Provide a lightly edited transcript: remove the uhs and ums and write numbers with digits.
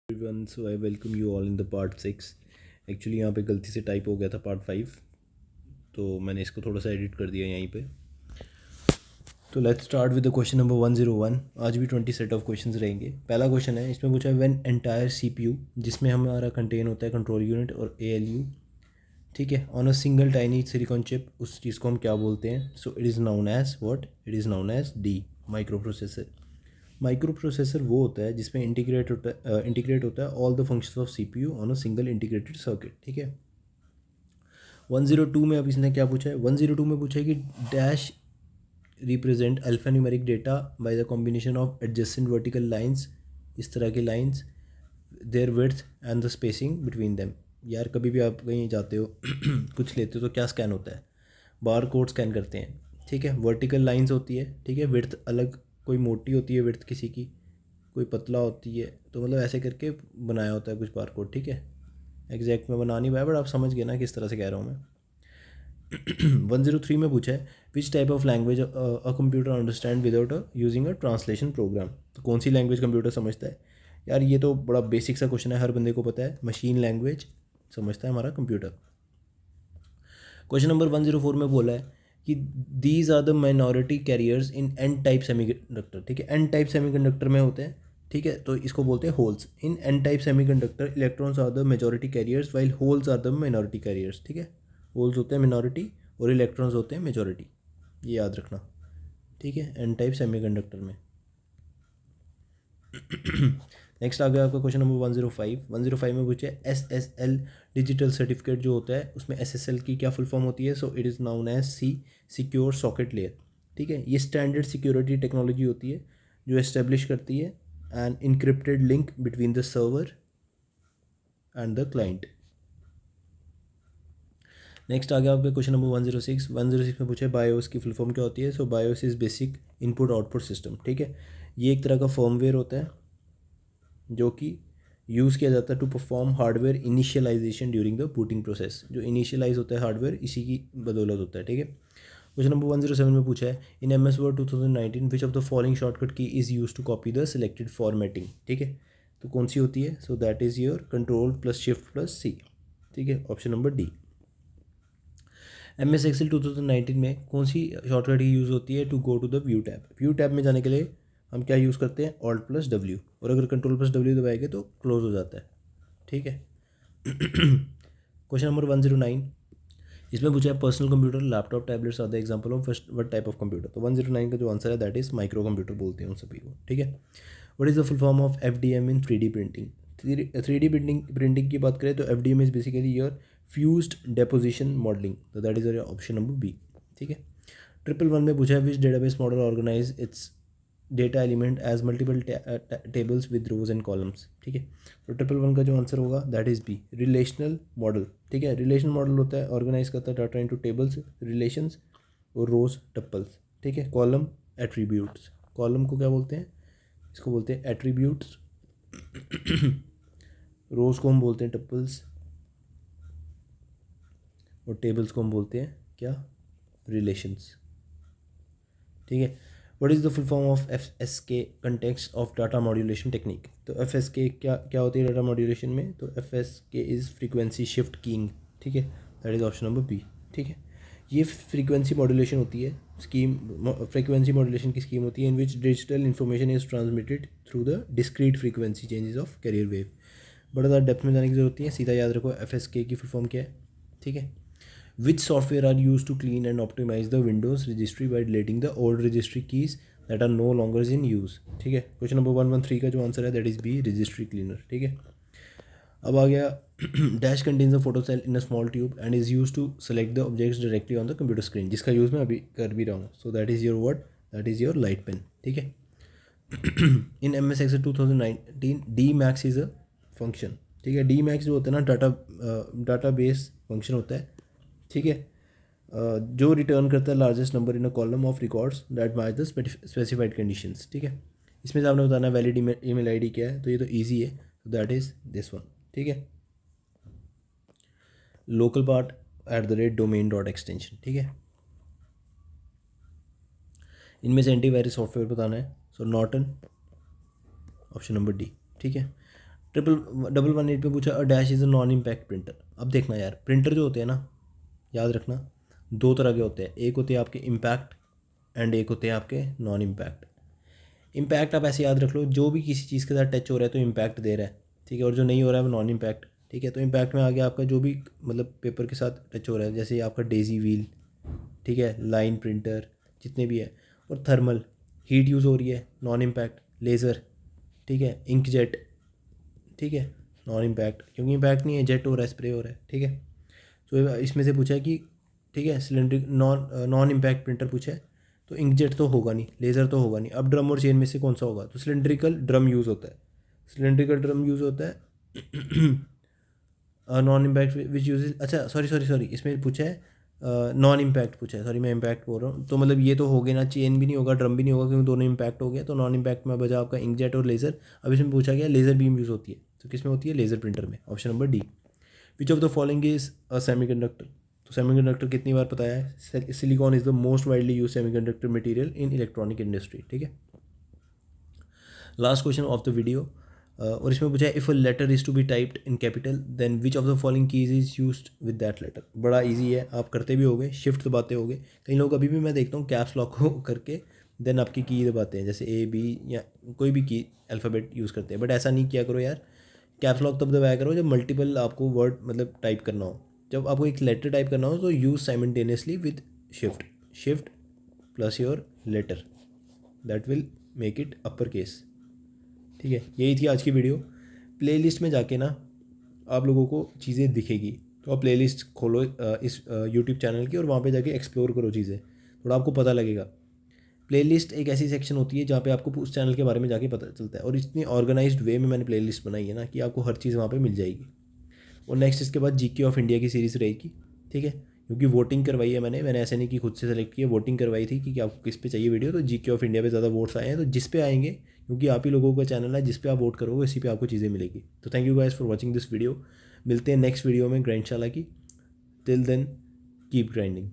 Everyone, so I welcome you all in the part 6। Actually यहाँ पे गलती से टाइप हो गया था पार्ट 5, तो मैंने इसको थोड़ा सा एडिट कर दिया यहीं पे। तो let's start with the question number 101। आज भी 20 सेट ऑफ क्वेश्चंस रहेंगे। पहला क्वेश्चन है, इसमें पूछा है व्हेन एंटायर सीपीयू, जिसमें हमारा कंटेन होता है कंट्रोल यूनिट और एएलयू, ठीक है, on a single tiny silicon chip, उस चीज़ को हम क्या बोलते हैं? So it is known as what? It is known as D, microprocessor. Microprocessor वो होता है जिसमें इंटीग्रेट होता है all the functions of CPU on a single integrated circuit, ठीक है। 102 में अब इसने क्या पूछा है? 102 में पूछा है कि dash represent alpha numeric data by the combination of adjacent vertical lines, इस तरह की lines, their width and the spacing between them. यार कभी भी आप कहीं जाते हो कुछ लेते हो तो क्या स्कैन होता है? बार कोड स्कैन करते हैं, ठीक है। वर्टिकल लाइंस होती है, ठीक है, विड्थ अलग, कोई मोटी होती है विड्थ किसी की, कोई पतला होती है, तो मतलब ऐसे करके बनाया होता है कुछ बार कोड, ठीक है। एग्जैक्ट में बना नहीं पाया बट आप समझ गए ना किस तरह से कह रहा हूँ मैं। 103 में पूछा है which type of language a computer understand without using a translation program. तो कौन सी लैंग्वेज कंप्यूटर समझता है? यार ये तो बड़ा बेसिक सा क्वेश्चन है, हर बंदे को पता है। मशीन लैंग्वेज समझता है हमारा कंप्यूटर। क्वेश्चन नंबर 104 में बोला है कि these are the minority carriers in N type semiconductor, ठीक है। एन टाइप सेमीकंडक्टर में होते हैं, ठीक है, तो इसको बोलते हैं holes. In N type semiconductor electrons are the majority carriers while holes are the minority carriers, ठीक है। होल्स होते हैं मिनॉरिटी और इलेक्ट्रॉन्स होते हैं मेजॉरिटी, ये याद रखना, ठीक है, एन टाइप सेमीकंडक्टर में। नेक्स्ट आ गया आपका क्वेश्चन नंबर 105। 105 में पूछे SSL डिजिटल सर्टिफिकेट जो होता है उसमें SSL की क्या फुल फॉर्म होती है? So it is known as C, secure socket layer, ठीक है। ये स्टैंडर्ड सिक्योरिटी टेक्नोलॉजी होती है जो एस्टेब्लिश करती है an encrypted link between the server and the client. Next आ गया आपका क्वेश्चन नंबर 106। 106 में पूछे बायोस की फुल फॉर्म क्या होती है? So BIOS is basic input output system, ठीक है। ये एक तरह का फर्मवेयर होता है जो कि यूज़ किया जाता है to perform hardware initialisation during the booting process. जो इनिशियलाइज होता है हार्डवेयर, इसी की बदौलत होता है, ठीक है। क्वेश्चन नंबर 107 में पूछा है in MS Word 2019 which of the following shortcut key is used to copy the selected formatting, ठीक है। तो कौन सी होती है? So that is your control plus shift plus C, ठीक है, option number D. MS Excel 2019 में कौन सी शॉर्टकट की यूज़ होती है to go to the view tab? View tab में जाने के लिए हम क्या यूज़ करते हैं? Alt प्लस W, और अगर कंट्रोल प्लस W दबाएंगे तो क्लोज हो जाता है, ठीक है। क्वेश्चन नंबर 109, इसमें पूछा है personal computer, laptop, tablets are the example of what type of computer. तो 109 का जो आंसर है दैट इज माइक्रो कंप्यूटर बोलते हैं उन सभी को, ठीक है। What is the full form of FDM in 3D printing? 3D printing की बात करें तो FDM is basically your fused deposition modelling, तो that is your option number B, ठीक है। 111 में पूछा है which database model organise its data element as multiple tables with rows and columns, ठीक है। तो 111 का जो आंसर होगा that is B, relational model, ठीक है। रिलेशनल मॉडल होता है ऑर्गेनाइज करता है डाटा इनटू टेबल्स, रिलेशंस, और रोज टप्पल्स, ठीक है। कॉलम एट्रीब्यूट्स, कॉलम को क्या बोलते हैं? इसको बोलते हैं एट्रीब्यूट्स। रोज को हम बोलते हैं टप्पल्स, और टेबल्स को हम बोलते हैं क्या? रिलेशंस, ठीक है। What is the full form of FSK context of data modulation technique? तो FSK क्या क्या होती है डाटा मॉड्यूलेशन में? तो FSK is frequency shift keying, ठीक है, that is option number B, ठीक है। ये फ्रीक्वेंसी मॉड्यूलेशन होती है स्कीम, फ्रीक्वेंसी मॉड्यूलेशन की स्कीम होती है in which digital information is transmitted through the discrete frequency changes of carrier wave. बड़ा ज़्यादा डेप्थ में जाने की जरूरत नहीं है, सीधा याद रखो FSK की फुल फॉर्म क्या है, ठीक है। Which software are used to clean and optimize the Windows registry by deleting the old registry keys that are no longer in use? ठीक है। क्वेश्चन नंबर 113 का जो आंसर है that is B, registry cleaner, ठीक है। अब आ गया dash contains a photo cell in a small tube and is use to select the objects directly on the computer screen, जिसका यूज़ मैं अभी कर भी रहा हूँ। So that is your what? That is your light pen, ठीक है। In MS Excel 2019 DMAX is a function, ठीक है। DMAX जो होता है ना डाटा बेस फंक्शन होता है, ठीक है, जो रिटर्न करता है largest number in a column of records that match the specified conditions, ठीक है। इसमें से आपने बताना है वैलिड ईमेल आईडी क्या है, तो ये तो इजी है, तो दैट इज दिस वन, ठीक है। Local part @domain dot extension, ठीक है। इनमें से एंटीवायरस सॉफ्टवेयर बताना है, सो नॉर्टन, ऑप्शन नंबर डी, ठीक है। 1118 पे पूछा a dash is a non impact printer. अब देखना यार, प्रिंटर जो होते हैं ना, याद रखना, दो तरह के होते हैं, एक होते हैं आपके इम्पैक्ट एंड एक होते हैं आपके नॉन इम्पैक्ट। इम्पैक्ट आप ऐसे याद रख लो, जो भी किसी चीज़ के साथ टच हो रहा है तो इम्पैक्ट दे रहा है, ठीक है, और जो नहीं हो रहा है वो नॉन इम्पैक्ट, ठीक है। तो इम्पैक्ट में आ गया आपका जो भी मतलब पेपर के साथ टच हो रहा है, जैसे आपका डेजी व्हील, ठीक है, लाइन प्रिंटर, जितने भी है, और थर्मल हीट यूज़ हो रही है, नॉन इम्पैक्ट, लेज़र, ठीक है, इंकजेट, ठीक है, नॉन इम्पैक्ट, क्योंकि इम्पैक्ट नहीं है, जेट हो रहा है, स्प्रे हो रहा है, ठीक है। तो इसमें से पूछा है कि, ठीक है, सिलेंड्रिक नॉन इम्पैक्ट प्रिंटर पूछा है, तो इंकजेट तो होगा नहीं, लेज़र तो होगा नहीं। अब ड्रम और चेन में से कौन सा होगा, तो सिलेंड्रिकल ड्रम यूज़ होता है, सिलेंड्रिकल ड्रम यूज़ होता है। नॉन इम्पैक्ट विच यूज, अच्छा सॉरी इसमें पूछा है नॉन इम्पैक्ट पूछा है, सॉरी मैं इम्पैक्ट बोल रहा हूँ। तो मतलब ये तो हो गया ना, चेन भी नहीं होगा, ड्रम भी नहीं होगा, क्योंकि दोनों इम्पैक्ट हो गया। तो नॉन इम्पैक्ट में बचा आपका इंकजेट और लेज़र। अब इसमें पूछा गया लेज़र बीम यूज़ होती है, तो किस में होती है, लेज़र प्रिंटर में, option number D. Which of the following is a semiconductor. तो सेमीकंडक्टर कितनी बार बताया है, silicon is the most widely use semiconductor material in electronic industry, ठीक है। Last question of the video, और इसमें पूछा है if a letter is to be typed in capital then which of the following keys is used with that letter. बड़ा easy है, आप करते भी होगे, शिफ्ट दबाते होगे। कई लोग अभी भी मैं देखता हूँ कैप्स लॉक को करके देन आपकी की दबाते हैं, जैसे ए बी या कोई भी की अल्फ़ाबेट यूज़ करते हैं, बट ऐसा नहीं किया करो यार। कैप्स लॉक तब दबाया करो जब मल्टीपल आपको वर्ड मतलब टाइप करना हो। जब आपको एक लेटर टाइप करना हो तो use simultaneously with shift, shift plus your letter, that will make it upper case, ठीक है। यही थी आज की वीडियो। प्लेलिस्ट में जाके ना आप लोगों को चीज़ें दिखेगी, तो आप प्लेलिस्ट खोलो इस यूट्यूब चैनल की, और वहाँ पे जाके एक्सप्लोर करो चीज़ें, थोड़ा आपको पता लगेगा। प्लेलिस्ट एक ऐसी सेक्शन होती है जहाँ पे आपको उस चैनल के बारे में जाके पता चलता है, और इतनी ऑर्गेनाइज्ड वे में मैंने प्लेलिस्ट बनाई है ना कि आपको हर चीज़ वहाँ पे मिल जाएगी। और नेक्स्ट इसके बाद जीके ऑफ इंडिया की सीरीज़ रहेगी, ठीक है, क्योंकि वोटिंग करवाई है मैंने ऐसे नहीं कि खुद से सेलेक्ट किया, वोटिंग करवाई थी कि आपको किस पे चाहिए वीडियो, तो जीके ऑफ इंडिया पे ज़्यादा वोट्स आए हैं, तो जिस पे आएंगे, क्योंकि आप ही लोगों का चैनल है, जिस पे आप वोट करोगे उसी पे आपको चीज़ें मिलेगी। तो thank you guys for watching this video. मिलते हैं नेक्स्ट वीडियो में ग्राइंडशाला की। Till then keep grinding.